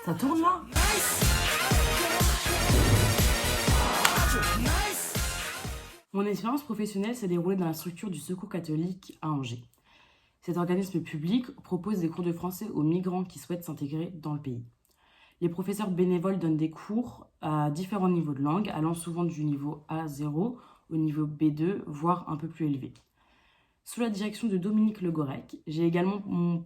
Ça tourne là? Mon expérience professionnelle s'est déroulée dans la structure du Secours catholique à Angers. Cet organisme public propose des cours de français aux migrants qui souhaitent s'intégrer dans le pays. Les professeurs bénévoles donnent des cours à différents niveaux de langue, allant souvent du niveau A0 au niveau B2, voire un peu plus élevé. Sous la direction de Dominique Le Gourec, j'ai également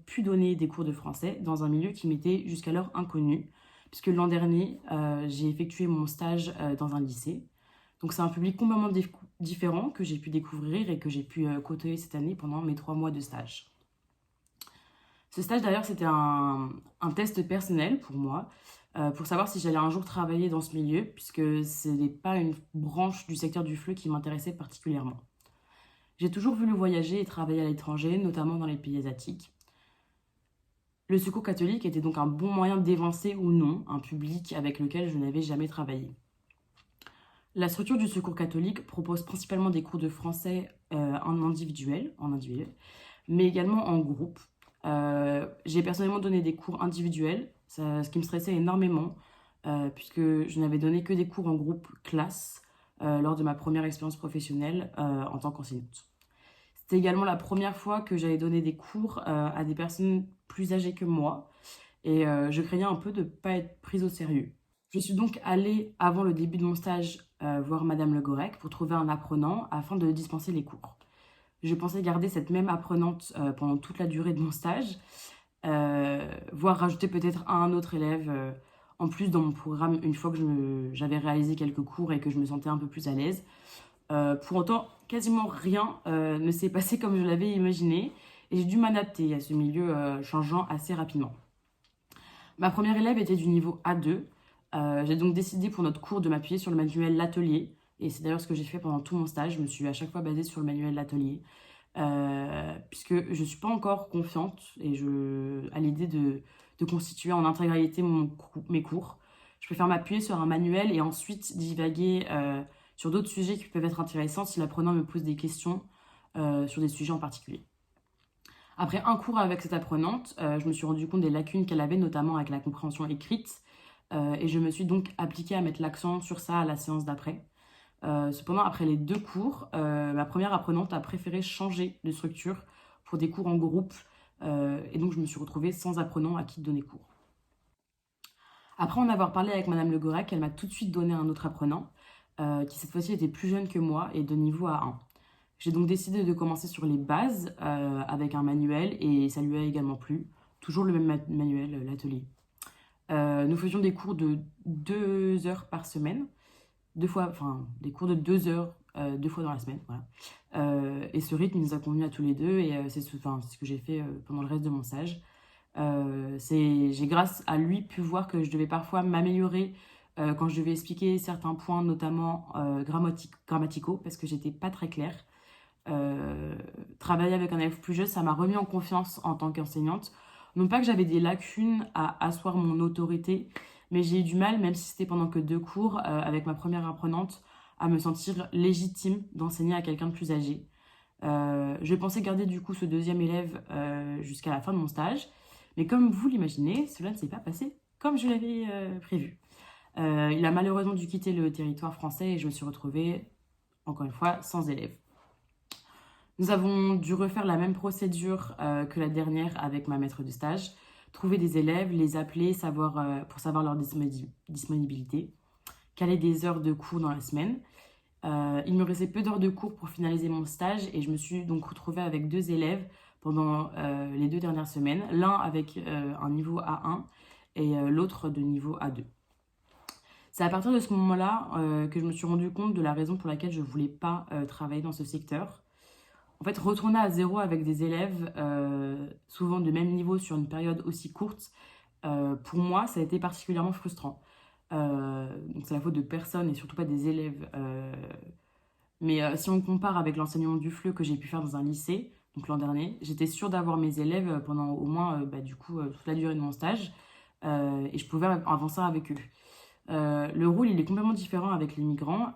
pu donner des cours de français dans un milieu qui m'était jusqu'alors inconnu, puisque l'an dernier, j'ai effectué mon stage dans un lycée. Donc c'est un public complètement différent que j'ai pu découvrir et que j'ai pu côtoyer cette année pendant mes 3 mois de stage. Ce stage d'ailleurs c'était un test personnel pour moi, pour savoir si j'allais un jour travailler dans ce milieu, puisque ce n'est pas une branche du secteur du FLE qui m'intéressait particulièrement. J'ai toujours voulu voyager et travailler à l'étranger, notamment dans les pays asiatiques. Le Secours catholique était donc un bon moyen d'évincer ou non un public avec lequel je n'avais jamais travaillé. La structure du Secours catholique propose principalement des cours de français en individuel, mais également en groupe. J'ai personnellement donné des cours individuels, ce qui me stressait énormément, puisque je n'avais donné que des cours en groupe classe lors de ma première expérience professionnelle en tant qu'enseignante. C'était également la première fois que j'allais donner des cours à des personnes plus âgées que moi, et je craignais un peu de ne pas être prise au sérieux. Je suis donc allée, avant le début de mon stage, voir Madame Le Gourec pour trouver un apprenant afin de dispenser les cours. Je pensais garder cette même apprenante pendant toute la durée de mon stage, voire rajouter peut-être un autre élève en plus dans mon programme une fois que j'avais réalisé quelques cours et que je me sentais un peu plus à l'aise. Pour autant, quasiment rien ne s'est passé comme je l'avais imaginé et j'ai dû m'adapter à ce milieu changeant assez rapidement. Ma première élève était du niveau A2. J'ai donc décidé pour notre cours de m'appuyer sur le manuel L'Atelier. Et c'est d'ailleurs ce que j'ai fait pendant tout mon stage. Je me suis à chaque fois basée sur le manuel L'Atelier. Puisque je ne suis pas encore confiante à l'idée de constituer en intégralité mes cours. Je préfère m'appuyer sur un manuel et ensuite divaguer sur d'autres sujets qui peuvent être intéressants si l'apprenant me pose des questions sur des sujets en particulier. Après un cours avec cette apprenante, je me suis rendu compte des lacunes qu'elle avait, notamment avec la compréhension écrite. Et je me suis donc appliquée à mettre l'accent sur ça à la séance d'après. Cependant, après les 2 cours, ma première apprenante a préféré changer de structure pour des cours en groupe. Et donc, je me suis retrouvée sans apprenant à qui donner cours. Après en avoir parlé avec Madame Le Gourec, elle m'a tout de suite donné un autre apprenant, qui cette fois-ci était plus jeune que moi et de niveau A1. J'ai donc décidé de commencer sur les bases avec un manuel et ça lui a également plu. Toujours le même manuel, l'atelier. Nous faisions des cours de 2 heures par semaine, des cours de 2 heures 2 fois dans la semaine. Voilà. Et ce rythme nous a convenu à tous les deux et c'est ce que j'ai fait pendant le reste de mon stage. J'ai grâce à lui pu voir que je devais parfois m'améliorer quand je devais expliquer certains points, notamment grammaticaux, parce que j'étais pas très claire. Travailler avec un élève plus jeune, ça m'a remis en confiance en tant qu'enseignante. Non pas que j'avais des lacunes à asseoir mon autorité, mais j'ai eu du mal, même si c'était pendant que 2 cours, avec ma première apprenante, à me sentir légitime d'enseigner à quelqu'un de plus âgé. Je pensais garder du coup ce deuxième élève jusqu'à la fin de mon stage, mais comme vous l'imaginez, cela ne s'est pas passé comme je l'avais prévu. Il a malheureusement dû quitter le territoire français et je me suis retrouvée, encore une fois, sans élève. Nous avons dû refaire la même procédure que la dernière avec ma maître de stage, trouver des élèves, les appeler pour savoir leur disponibilité, caler des heures de cours dans la semaine. Il me restait peu d'heures de cours pour finaliser mon stage et je me suis donc retrouvée avec 2 élèves pendant les 2 dernières semaines, l'un avec un niveau A1 et l'autre de niveau A2. C'est à partir de ce moment-là que je me suis rendu compte de la raison pour laquelle je ne voulais pas travailler dans ce secteur. En fait, retourner à 0 avec des élèves, souvent de même niveau sur une période aussi courte, pour moi, ça a été particulièrement frustrant. Donc c'est la faute de personne et surtout pas des élèves. Mais si on compare avec l'enseignement du FLE que j'ai pu faire dans un lycée, donc l'an dernier, j'étais sûre d'avoir mes élèves pendant au moins toute la durée de mon stage et je pouvais avancer avec eux. Le rôle, il est complètement différent avec les migrants,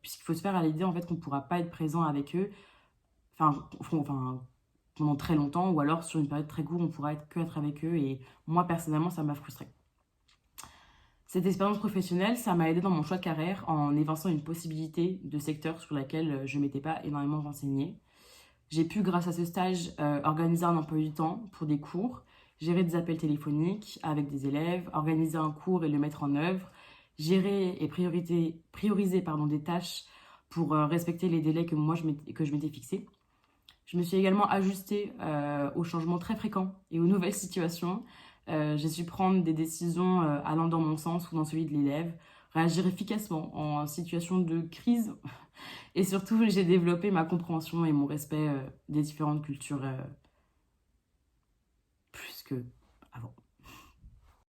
puisqu'il faut se faire à l'idée en fait qu'on ne pourra pas être présent avec eux pendant très longtemps, ou alors sur une période très courte, on pourra être avec eux, et moi personnellement, ça m'a frustrée. Cette expérience professionnelle, ça m'a aidé dans mon choix de carrière en évinçant une possibilité de secteur sur laquelle je ne m'étais pas énormément renseignée. J'ai pu, grâce à ce stage, organiser un emploi du temps pour des cours, gérer des appels téléphoniques avec des élèves, organiser un cours et le mettre en œuvre, gérer et prioriser des tâches pour respecter les délais que je m'étais fixés. Je me suis également ajustée aux changements très fréquents et aux nouvelles situations. J'ai su prendre des décisions allant dans mon sens ou dans celui de l'élève, réagir efficacement en situation de crise et surtout j'ai développé ma compréhension et mon respect des différentes cultures plus que avant.